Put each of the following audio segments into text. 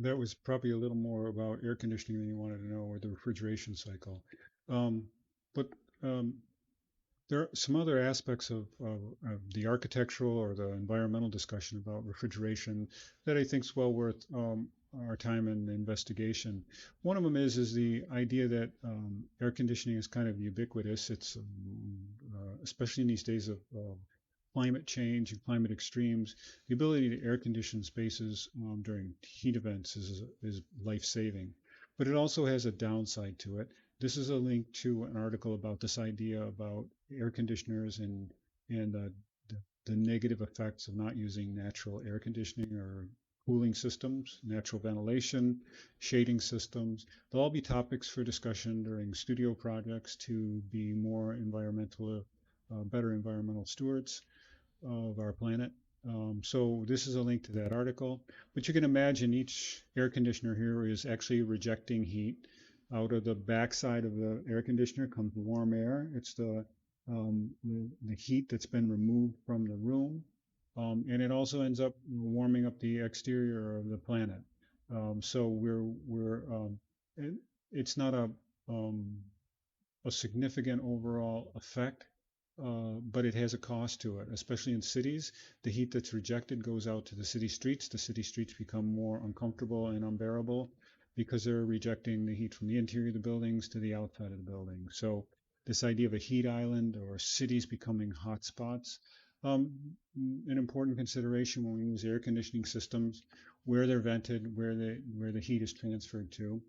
that was probably a little more about air conditioning than you wanted to know, or the refrigeration cycle. But there are some other aspects of the architectural or the environmental discussion about refrigeration that I think is well worth our time and investigation. One of them is the idea that air conditioning is kind of ubiquitous. It's especially in these days of climate change and climate extremes, the ability to air condition spaces during heat events is life saving. But it also has a downside to it. This is a link to an article about this idea about air conditioners and the negative effects of not using natural air conditioning or cooling systems, natural ventilation, shading systems. They'll all be topics for discussion during studio projects to be more better environmental stewards of our planet. So this is a link to that article. But you can imagine each air conditioner here is actually rejecting heat. Out of the backside of the air conditioner comes warm air. It's the heat that's been removed from the room. And it also ends up warming up the exterior of the planet. So it's not a significant overall effect, but it has a cost to it, especially in cities. The heat that's rejected goes out to the city streets. The city streets become more uncomfortable and unbearable because they're rejecting the heat from the interior of the buildings to the outside of the building. So this idea of a heat island or cities becoming hot spots, an important consideration when we use air conditioning systems, where they're vented, where the heat is transferred to.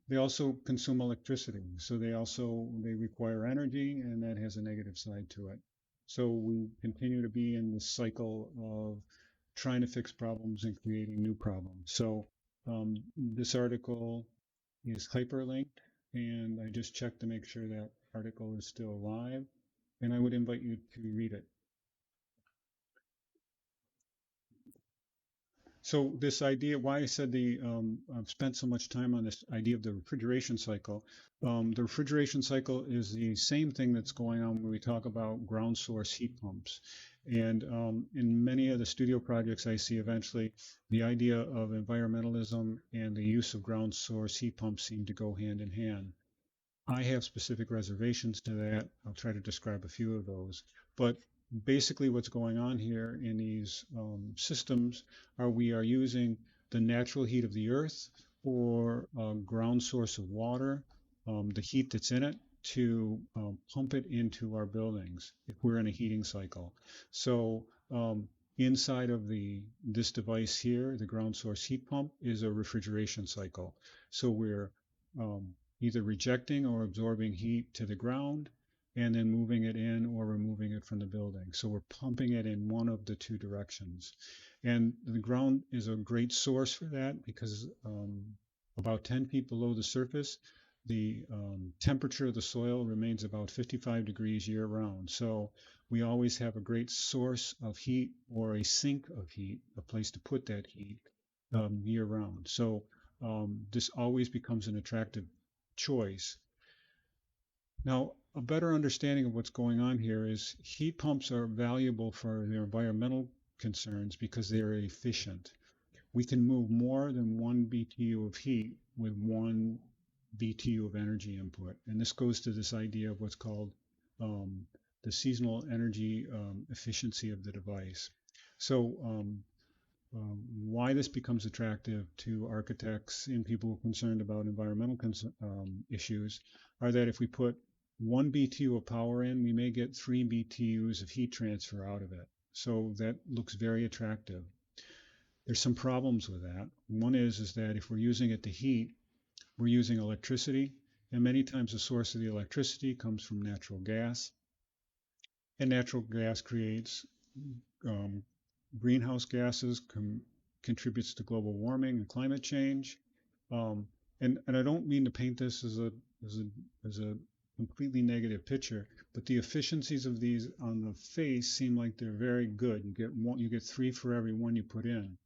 They also consume electricity, so they require energy, and that has a negative side to it. So we continue to be in this cycle of trying to fix problems and creating new problems. So this article is hyperlinked, and I just checked to make sure that article is still live, and I would invite you to read it. So this idea, why I said I've spent so much time on this idea of the refrigeration cycle. The refrigeration cycle is the same thing that's going on when we talk about ground source heat pumps. And in many of the studio projects I see eventually, the idea of environmentalism and the use of ground source heat pumps seem to go hand in hand. I have specific reservations to that. I'll try to describe a few of those. But basically, what's going on here in these systems are we are using the natural heat of the earth or a ground source of water, the heat that's in it, to pump it into our buildings if we're in a heating cycle. So inside of this device here, the ground source heat pump is a refrigeration cycle. So we're either rejecting or absorbing heat to the ground and then moving it in or removing it from the building. So we're pumping it in one of the two directions. And the ground is a great source for that because about 10 feet below the surface, the temperature of the soil remains about 55 degrees year round. So we always have a great source of heat or a sink of heat, a place to put that heat year round. So this always becomes an attractive choice. Now, a better understanding of what's going on here is heat pumps are valuable for their environmental concerns because they are efficient. We can move more than 1 BTU of heat with 1 BTU of energy input. And this goes to this idea of what's called the seasonal energy efficiency of the device. So why this becomes attractive to architects and people concerned about environmental issues are that if we put 1 BTU of power in, we may get 3 BTUs of heat transfer out of it. So that looks very attractive. There's some problems with that. One is that if we're using it to heat, we're using electricity, and many times the source of the electricity comes from natural gas, and natural gas creates greenhouse gases, contributes to global warming and climate change. And I don't mean to paint this as a completely negative picture, but the efficiencies of these on the face seem like they're very good. You get 3 for every 1 you put in,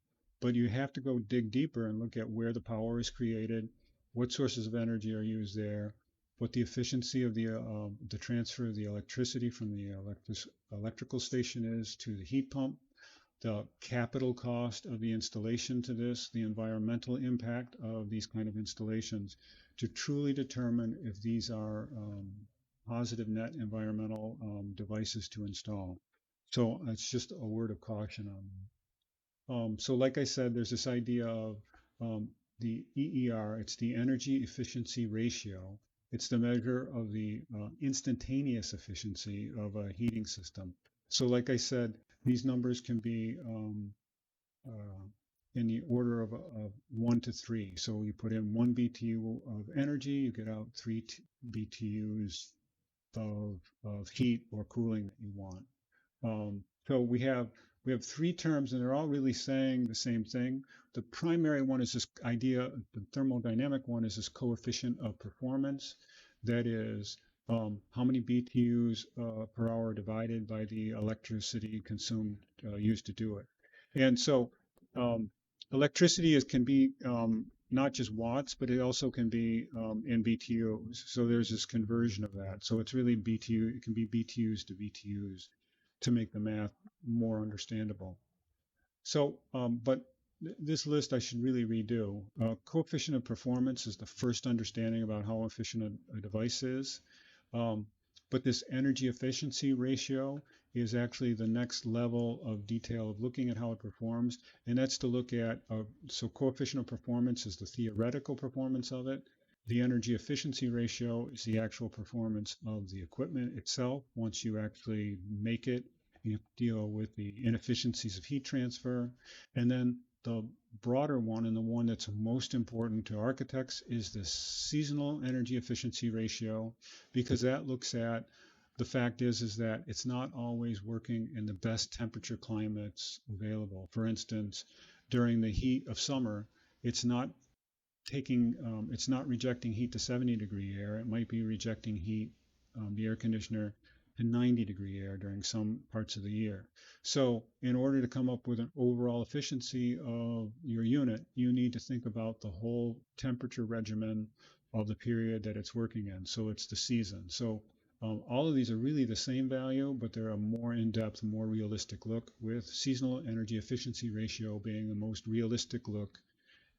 but you have to go dig deeper and look at where the power is created, what sources of energy are used there, what the efficiency of the transfer of the electricity from the electrical station is to the heat pump. the capital cost of the installation to this, the environmental impact of these kind of installations, to truly determine if these are positive net environmental devices to install. So it's just a word of caution on that. So like I said, there's this idea of the EER, it's the energy efficiency ratio. It's the measure of the instantaneous efficiency of a heating system. So like I said, these numbers can be uh, in the order of 1 to 3. So you put in 1 BTU of energy, you get out 3 BTUs of heat or cooling that you want. So we have three terms, and they're all really saying the same thing. The primary one is this idea. The thermodynamic one is this coefficient of performance. That is how many BTUs per hour divided by the electricity consumed used to do it. And so um, electricity can be not just watts, but it also can be in BTUs. So there's this conversion of that. So it's really BTU. It can be BTUs to BTUs to make the math more understandable. So, but this list I should really redo. Coefficient of performance is the first understanding about how efficient a device is. Um, but this energy efficiency ratio is actually the next level of detail of looking at how it performs. And that's to look at, so coefficient of performance is the theoretical performance of it. The energy efficiency ratio is the actual performance of the equipment itself. Once you actually make it, you deal with the inefficiencies of heat transfer. And then the broader one, and the one that's most important to architects, is the seasonal energy efficiency ratio, because that looks at the fact is that it's not always working in the best temperature climates available. For instance, during the heat of summer, it's not it's not rejecting heat to 70-degree air. It might be rejecting heat, the air conditioner, to 90-degree air during some parts of the year. So in order to come up with an overall efficiency of your unit, you need to think about the whole temperature regimen of the period that it's working in. So it's the season. So all of these are really the same value, but they're a more in-depth, more realistic look, with seasonal energy efficiency ratio being the most realistic look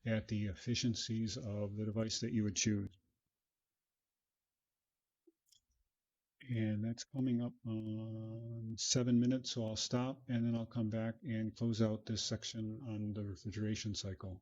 at the efficiencies of the device that you would choose. And that's coming up on 7 minutes, so I'll stop and then I'll come back and close out this section on the refrigeration cycle.